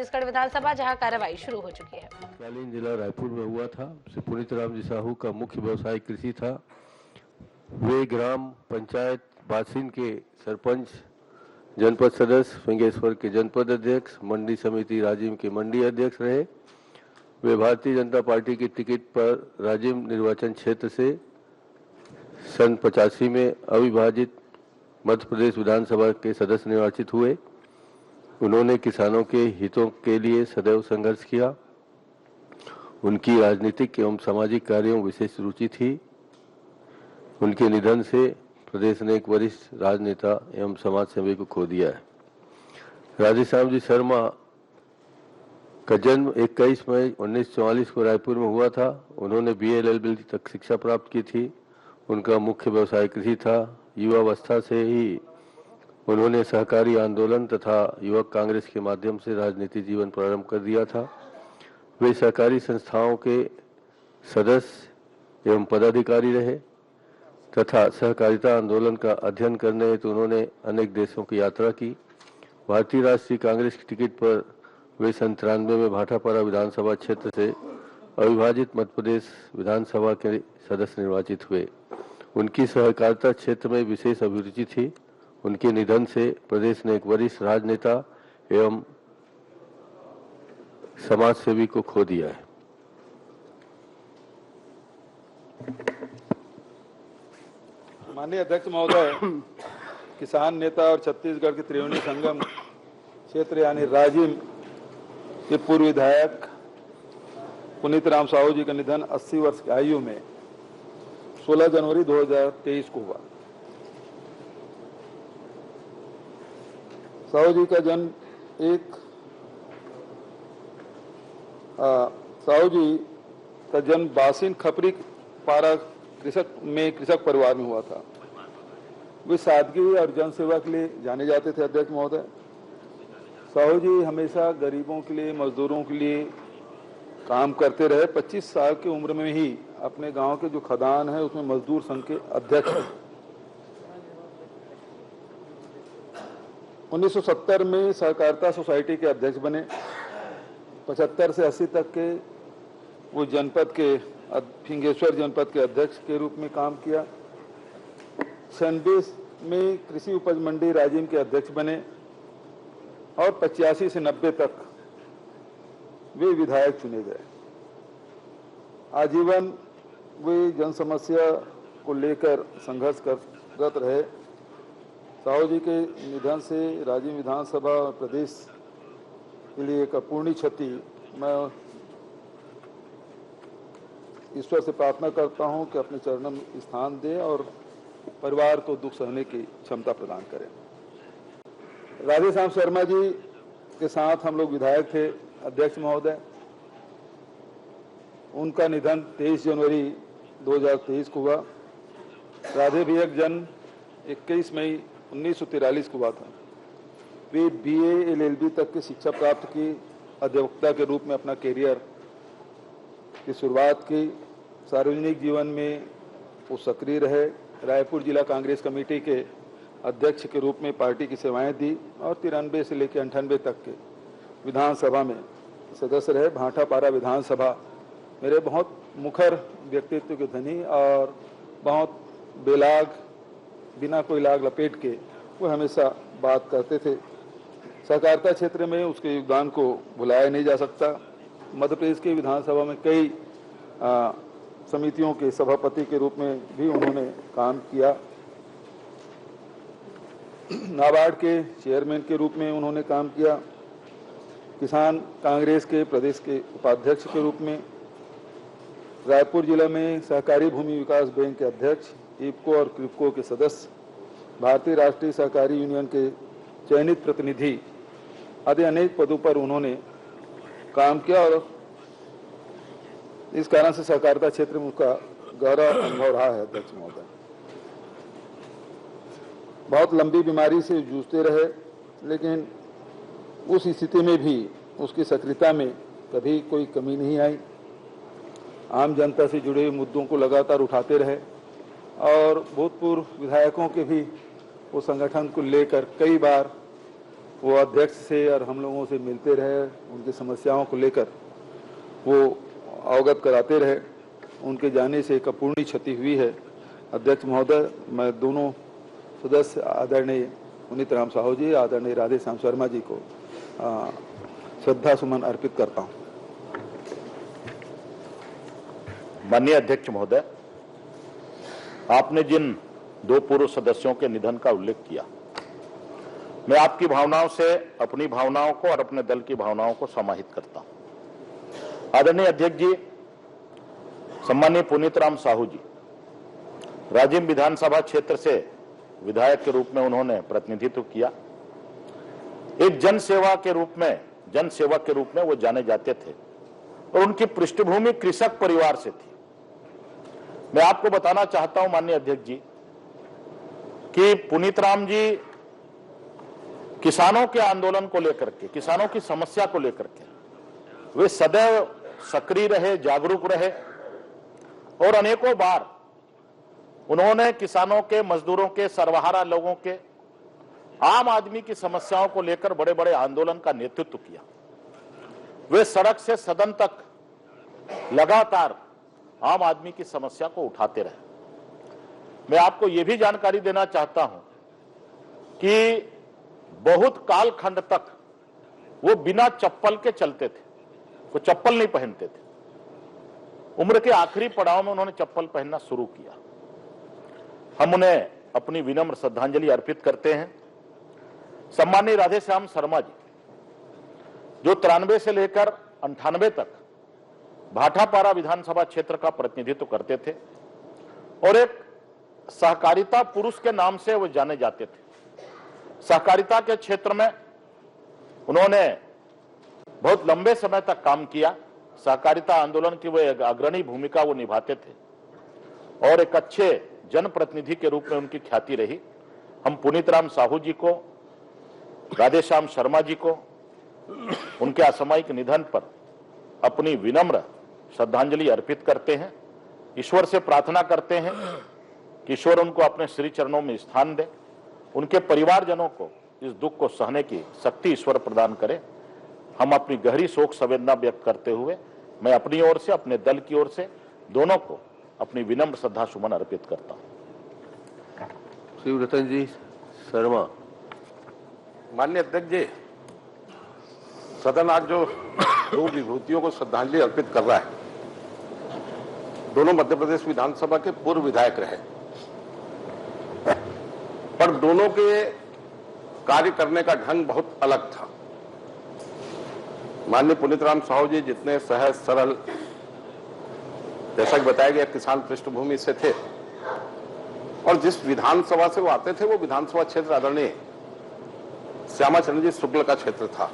छत्तीसगढ़ विधानसभा, जहां कार्रवाई शुरू हो चुकी है। तत्कालीन जिला रायपुर में हुआ था। श्री पुनीत राम जी साहू का मुख्य व्यवसाय कृषि था। वे ग्राम पंचायत बासिन के सरपंच, जनपद सदस्य, फिंगेश्वर के जनपद अध्यक्ष, मंडी समिति राजिम के मंडी अध्यक्ष रहे। वे भारतीय जनता पार्टी की टिकट पर राजिम निर्वाचन क्षेत्र से सन 85 में अविभाजित मध्य प्रदेश विधानसभा के सदस्य निर्वाचित हुए। उन्होंने किसानों के हितों के लिए सदैव संघर्ष किया। उनकी राजनीतिक एवं सामाजिक कार्यों में विशेष रुचि थी। उनके निधन से प्रदेश ने एक वरिष्ठ राजनेता एवं समाज सेवी को खो दिया है। राधेश्याम जी शर्मा का जन्म 21 मई 1944 को रायपुर में हुआ था। उन्होंने BA LLB तक शिक्षा प्राप्त की थी। उनका मुख्य व्यवसाय कृषि था। युवावस्था से ही उन्होंने सहकारी आंदोलन तथा युवक कांग्रेस के माध्यम से राजनीतिक जीवन प्रारंभ कर दिया था। वे सहकारी संस्थाओं के सदस्य एवं पदाधिकारी रहे तथा सहकारिता आंदोलन का अध्ययन करने हेतु उन्होंने अनेक देशों की यात्रा की। भारतीय राष्ट्रीय कांग्रेस की टिकट पर वे 97 में भाटापारा विधानसभा क्षेत्र से अविभाजित मध्य प्रदेश विधानसभा के सदस्य निर्वाचित हुए। उनकी सहकारिता क्षेत्र में विशेष अभिरुचि थी। उनके निधन से प्रदेश ने एक वरिष्ठ राजनेता एवं समाज सेवी को खो दिया है। माननीय अध्यक्ष महोदय, किसान नेता और छत्तीसगढ़ के त्रिवेणी संगम क्षेत्र यानी राजिम के पूर्व विधायक पुनीत राम साहू जी का निधन 80 वर्ष की आयु में 16 जनवरी 2023 को हुआ। साहू जी का जन्म बासिन खपरी पारा कृषक परिवार में हुआ था। वे सादगी और जनसेवा के लिए जाने जाते थे। अध्यक्ष महोदय, साहू जी हमेशा गरीबों के लिए, मजदूरों के लिए काम करते रहे। 25 साल की उम्र में ही अपने गांव के जो खदान है उसमें मजदूर संघ के अध्यक्ष थे। 1970 में सहकारिता सोसाइटी के अध्यक्ष बने। 75 से 80 तक के वो जनपद के फिंगेश्वर जनपद के अध्यक्ष के रूप में काम किया। 96 में कृषि उपज मंडी राजिम के अध्यक्ष बने और 85 से 90 तक वे विधायक चुने गए। आजीवन वे जन समस्या को लेकर संघर्ष करते रहे। साहू जी के निधन से राजिम विधानसभा और प्रदेश के लिए एक अपूर्णीय क्षति। मैं ईश्वर से प्रार्थना करता हूं कि अपने चरणों में स्थान दे और परिवार को दुख सहने की क्षमता प्रदान करें। राधेश्याम शर्मा जी के साथ हम लोग विधायक थे। अध्यक्ष महोदय, उनका निधन 23 जनवरी 2023 को हुआ। राधे भैया का जन्म 21 मई 1943 को हुआ था। वे BA LLB तक की शिक्षा प्राप्त की। अधिवक्ता के रूप में अपना कैरियर की शुरुआत की। सार्वजनिक जीवन में वो सक्रिय रहे। रायपुर जिला कांग्रेस कमेटी के अध्यक्ष के रूप में पार्टी की सेवाएं दी और 93 से लेकर 98 तक के विधानसभा में सदस्य रहे। भाटापारा विधानसभा मेरे बहुत मुखर व्यक्तित्व के धनी और बहुत बेलाग, बिना कोई लाग लपेट के वो हमेशा बात करते थे। सहकारिता क्षेत्र में उसके योगदान को भुलाया नहीं जा सकता। मध्य प्रदेश के विधानसभा में कई समितियों के सभापति के रूप में भी उन्होंने काम किया। नाबार्ड के चेयरमैन के रूप में उन्होंने काम किया। किसान कांग्रेस के प्रदेश के उपाध्यक्ष के रूप में, रायपुर जिला में सहकारी भूमि विकास बैंक के अध्यक्ष, इफको और क्रिप्को के सदस्य, भारतीय राष्ट्रीय सहकारी यूनियन के चयनित प्रतिनिधि आदि अनेक पदों पर उन्होंने काम किया और इस कारण से सहकारिता क्षेत्र में उसका गहरा अनुभव रहा है। अध्यक्ष महोदय, बहुत लंबी बीमारी से जूझते रहे, लेकिन उस स्थिति में भी उसकी सक्रियता में कभी कोई कमी नहीं आई। आम जनता से जुड़े हुए मुद्दों को लगातार उठाते रहे और भूतपूर्व विधायकों के भी वो संगठन को लेकर कई बार वो अध्यक्ष से और हम लोगों से मिलते रहे, उनकी समस्याओं को लेकर वो अवगत कराते रहे। उनके जाने से एक अपूर्णीय क्षति हुई है। अध्यक्ष महोदय, मैं दोनों सदस्य आदरणीय पुनीत राम साहू जी, आदरणीय राधे श्याम शर्मा जी को श्रद्धा सुमन अर्पित करता हूँ। माननीय अध्यक्ष महोदय, आपने जिन दो पूर्व सदस्यों के निधन का उल्लेख किया, मैं आपकी भावनाओं से अपनी भावनाओं को और अपने दल की भावनाओं को समाहित करता हूं। आदरणीय अध्यक्ष जी, सम्मानीय पुनीत राम साहू जी, राजिम विधानसभा क्षेत्र से विधायक के रूप में उन्होंने प्रतिनिधित्व किया। एक जनसेवक के रूप में वो जाने जाते थे और उनकी पृष्ठभूमि कृषक परिवार से थी। मैं आपको बताना चाहता हूं माननीय अध्यक्ष जी कि पुनीत राम जी किसानों के आंदोलन को लेकर के, किसानों की समस्या को लेकर के वे सदैव सक्रिय रहे, जागरूक रहे और अनेकों बार उन्होंने किसानों के, मजदूरों के, सर्वहारा लोगों के, आम आदमी की समस्याओं को लेकर बड़े बड़े आंदोलन का नेतृत्व किया। वे सड़क से सदन तक लगातार आम आदमी की समस्या को उठाते रहे। मैं आपको यह भी जानकारी देना चाहता हूं कि बहुत कालखंड तक वो बिना चप्पल के चलते थे, वो चप्पल नहीं पहनते थे। उम्र के आखिरी पड़ाव में उन्होंने चप्पल पहनना शुरू किया। हम उन्हें अपनी विनम्र श्रद्धांजलि अर्पित करते हैं। सम्मानीय राधे श्याम शर्मा जी, जो 93 से लेकर 98 तक भाटापारा विधानसभा क्षेत्र का प्रतिनिधित्व करते थे और एक सहकारिता पुरुष के नाम से वो जाने जाते थे। सहकारिता के क्षेत्र में उन्होंने बहुत लंबे समय तक काम किया। सहकारिता आंदोलन की वो एक अग्रणी भूमिका वो निभाते थे और एक अच्छे जनप्रतिनिधि के रूप में उनकी ख्याति रही। हम पुनीत राम साहू जी को, राधे श्याम शर्मा जी को उनके असामयिक निधन पर अपनी विनम्र श्रद्धांजलि अर्पित करते हैं। ईश्वर से प्रार्थना करते हैं कि ईश्वर उनको अपने श्री चरणों में स्थान दे, उनके परिवारजनों को इस दुख को सहने की शक्ति ईश्वर प्रदान करे। हम अपनी गहरी शोक संवेदना व्यक्त करते हुए मैं अपनी ओर से, अपने दल की ओर से दोनों को अपनी विनम्र श्रद्धा सुमन अर्पित करता हूं। श्री रतन जी शर्मा। माननीय अध्यक्ष जी, सदन आज जो दो विभूतियों को श्रद्धांजलि अर्पित कर रहा है, दोनों मध्य प्रदेश विधानसभा के पूर्व विधायक रहे, पर दोनों के कार्य करने का ढंग बहुत अलग था। माननीय पुनीत राम साहू जी जितने सहज सरल, जैसा कि बताया गया, किसान पृष्ठभूमि से थे और जिस विधानसभा से वो आते थे वो विधानसभा क्षेत्र आदरणीय श्यामाचरण जी शुक्ल का क्षेत्र था।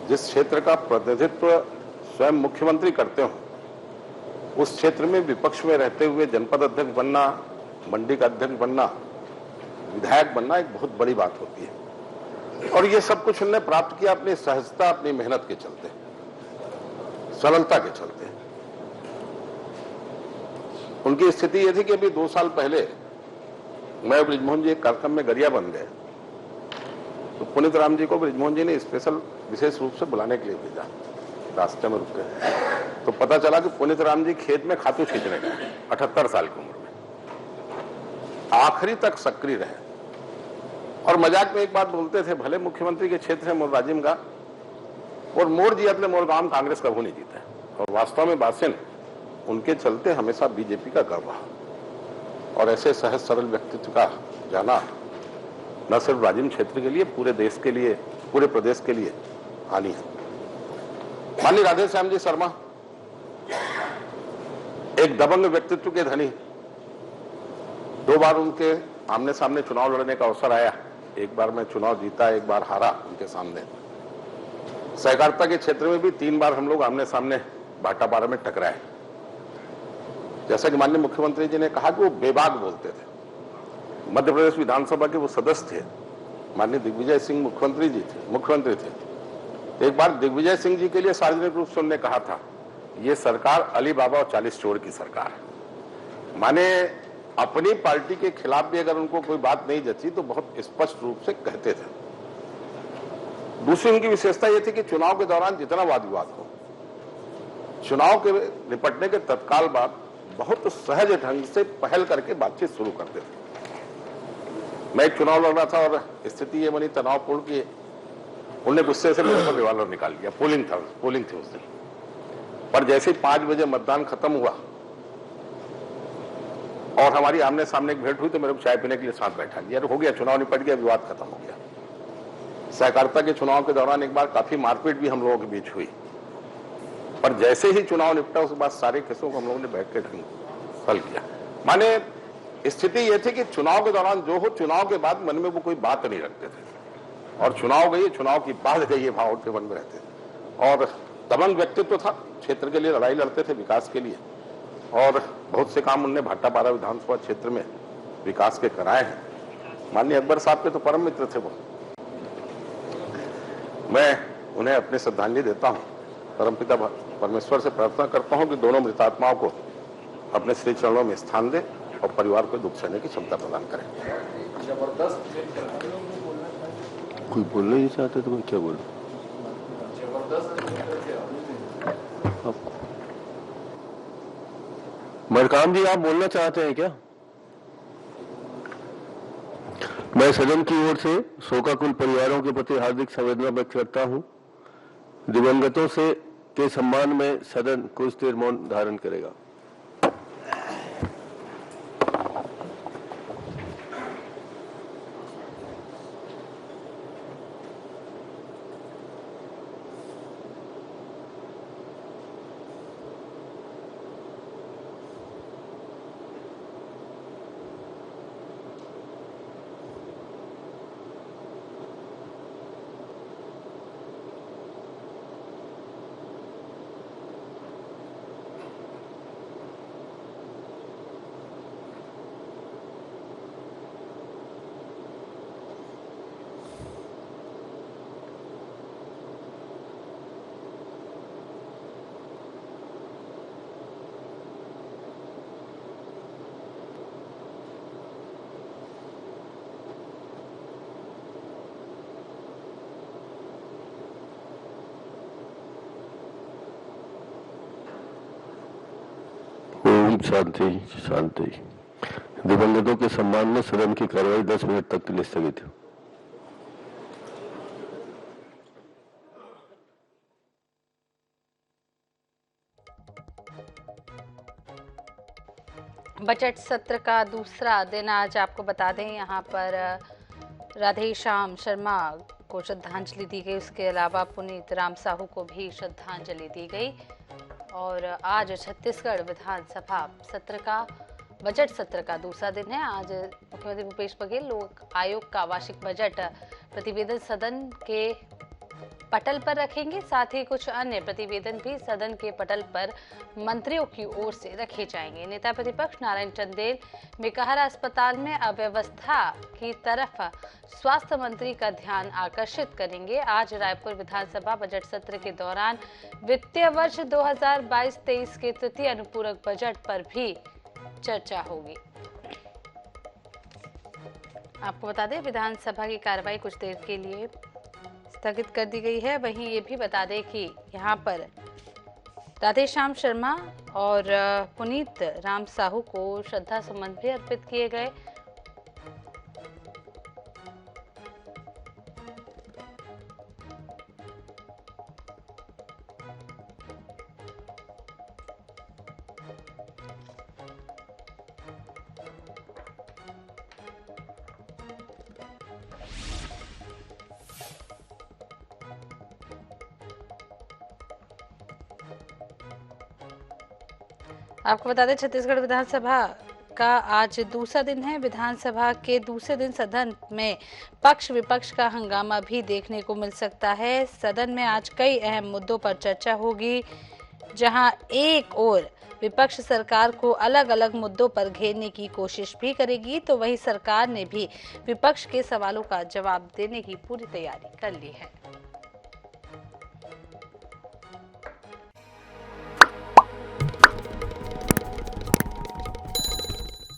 जिस क्षेत्र का प्रतिनिधित्व स्वयं मुख्यमंत्री करते हो, उस क्षेत्र में विपक्ष में रहते हुए जनपद अध्यक्ष बनना, मंडी का अध्यक्ष बनना, विधायक बनना एक बहुत बड़ी बात होती है। और ये सब कुछ उन्होंने प्राप्त किया अपनी सहजता, अपनी मेहनत के चलते, सरलता के चलते। उनकी स्थिति यह थी कि अभी 2 साल पहले मैं ब्रिजमोहन जी एक कार्यक्रम में गरिया बन गए, तो पुनीत राम जी को ब्रिजमोहन जी ने स्पेशल विशेष रूप से बुलाने के लिए भेजा। रास्ते में रुक गए तो पता चला कि पुनीत राम जी खेत में खातू खींचने गए, 78 साल की उम्र में। आखिरी तक सक्रिय रहे और मजाक में एक बात बोलते थे, भले मुख्यमंत्री के क्षेत्र है मोर राजिम का और मोर जी अपने मोर गांव कांग्रेस कभी नहीं जीता, और वास्तव में बासिन उनके चलते हमेशा बीजेपी का गर्व रहा। और ऐसे सहज सरल व्यक्तित्व का जाना न सिर्फ राजिम क्षेत्र के लिए, पूरे देश के लिए, पूरे प्रदेश के लिए हानि है। माननीय राधे श्याम जी शर्मा एक दबंग व्यक्तित्व के धनी, 2 बार उनके आमने सामने चुनाव लड़ने का अवसर आया। एक बार मैं चुनाव जीता, एक बार हारा उनके सामने। सहकारिता के क्षेत्र में भी 3 बार हम लोग आमने सामने भाटापारा में टकराए। जैसा कि माननीय मुख्यमंत्री जी ने कहा कि वो बेबाक बोलते थे। मध्य प्रदेश विधानसभा के वो सदस्य थे, माननीय दिग्विजय सिंह मुख्यमंत्री थे। एक बार दिग्विजय सिंह जी के लिए सार्वजनिक रूप से उन्होंने कहा था, ये सरकार अली बाबा और 40 चोर की सरकार है। माने अपनी पार्टी के खिलाफ भी अगर उनको कोई बात नहीं जची तो बहुत स्पष्ट रूप से कहते थे। दूसरी उनकी विशेषता यह थी कि चुनाव के दौरान जितना वाद विवाद हो, चुनाव के निपटने के तत्काल बाद बहुत सहज ढंग से पहल करके बातचीत शुरू करते थे। मैं एक चुनाव लड़ रहा था और स्थिति ये बनी तनावपूर्ण की उन्होंने गुस्से से मेरे पर रिवॉल्वर निकाल लिया। पोलिंग थी उस दिन, पर जैसे ही 5 बजे मतदान खत्म हुआ और हमारी आमने सामने एक भेंट हुई तो मेरे को चाय पीने के लिए साथ बैठा लिया। हो गया, चुनाव निपट गया, विवाद खत्म हो गया। सहकारिता के चुनाव के दौरान एक बार काफी मारपीट भी हम लोगों के बीच हुई, पर जैसे ही चुनाव निपटा उसके बाद सारे केसों को हम लोगों ने बैठ के हल किया। माने स्थिति यह थी कि चुनाव के दौरान जो हो, चुनाव के बाद मन में वो कोई बात नहीं रखते थे, और चुनाव गई, चुनाव की बात गई, ये भाव उनके मन में रहते थे। और दबंग व्यक्तित्व था, क्षेत्र के लिए लड़ाई लड़ते थे, विकास के लिए, और बहुत से काम उनने भाटापारा विधानसभा क्षेत्र में विकास के कराए हैं। माननीय अकबर साहब के तो परम मित्र थे वो। मैं उन्हें अपनी श्रद्धांजलि देता हूं। परमपिता परमेश्वर से प्रार्थना करता हूं कि दोनों मृतात्माओं को अपने श्री चरणों में स्थान दे और परिवार को दुख सहने की क्षमता प्रदान करें। कोई बोलना नहीं चाहते तो मैं क्या बोलूं? मरकाम जी, आप बोलना चाहते हैं क्या? मैं सदन की ओर से शोकाकुल परिवारों के प्रति हार्दिक संवेदना व्यक्त करता हूं। दिवंगतों से के सम्मान में सदन कुछ देर मौन धारण करेगा। शांति शांति। दिवंगतों के सम्मान में सदन की कार्रवाई 10 मिनट तक के लिए स्थगित है। बजट सत्र का दूसरा दिन आज आपको बता दें, यहाँ पर राधेश्याम शर्मा को श्रद्धांजलि दी गई। उसके अलावा पुनीत राम साहू को भी श्रद्धांजलि दी गई। और आज छत्तीसगढ़ विधानसभा सत्र का बजट सत्र का दूसरा दिन है। आज मुख्यमंत्री भूपेश बघेल लोक आयोग का वार्षिक बजट प्रतिवेदन सदन के पटल पर रखेंगे। साथ ही कुछ अन्य प्रतिवेदन भी सदन के पटल पर मंत्रियों की ओर से रखे जाएंगे। नेता प्रतिपक्ष नारायण चंदेल मेकाहारा अस्पताल में अव्यवस्था की तरफ स्वास्थ्य मंत्री का ध्यान आकर्षित करेंगे। आज रायपुर विधानसभा बजट सत्र के दौरान वित्तीय वर्ष 2022-23 के तृतीय अनुपूरक बजट पर भी चर्चा होगी। आपको बता दें, विधानसभा की कार्रवाई कुछ देर के लिए स्थगित कर दी गई है। वहीं ये भी बता दें कि यहाँ पर राधेश्याम शर्मा और पुनीत राम साहू को श्रद्धा सुमन भी अर्पित किए गए। आपको बता दें, छत्तीसगढ़ विधानसभा का आज दूसरा दिन है। विधानसभा के दूसरे दिन सदन में पक्ष विपक्ष का हंगामा भी देखने को मिल सकता है। सदन में आज कई अहम मुद्दों पर चर्चा होगी, जहां एक ओर विपक्ष सरकार को अलग अलग मुद्दों पर घेरने की कोशिश भी करेगी, तो वहीं सरकार ने भी विपक्ष के सवालों का जवाब देने की पूरी तैयारी कर ली है।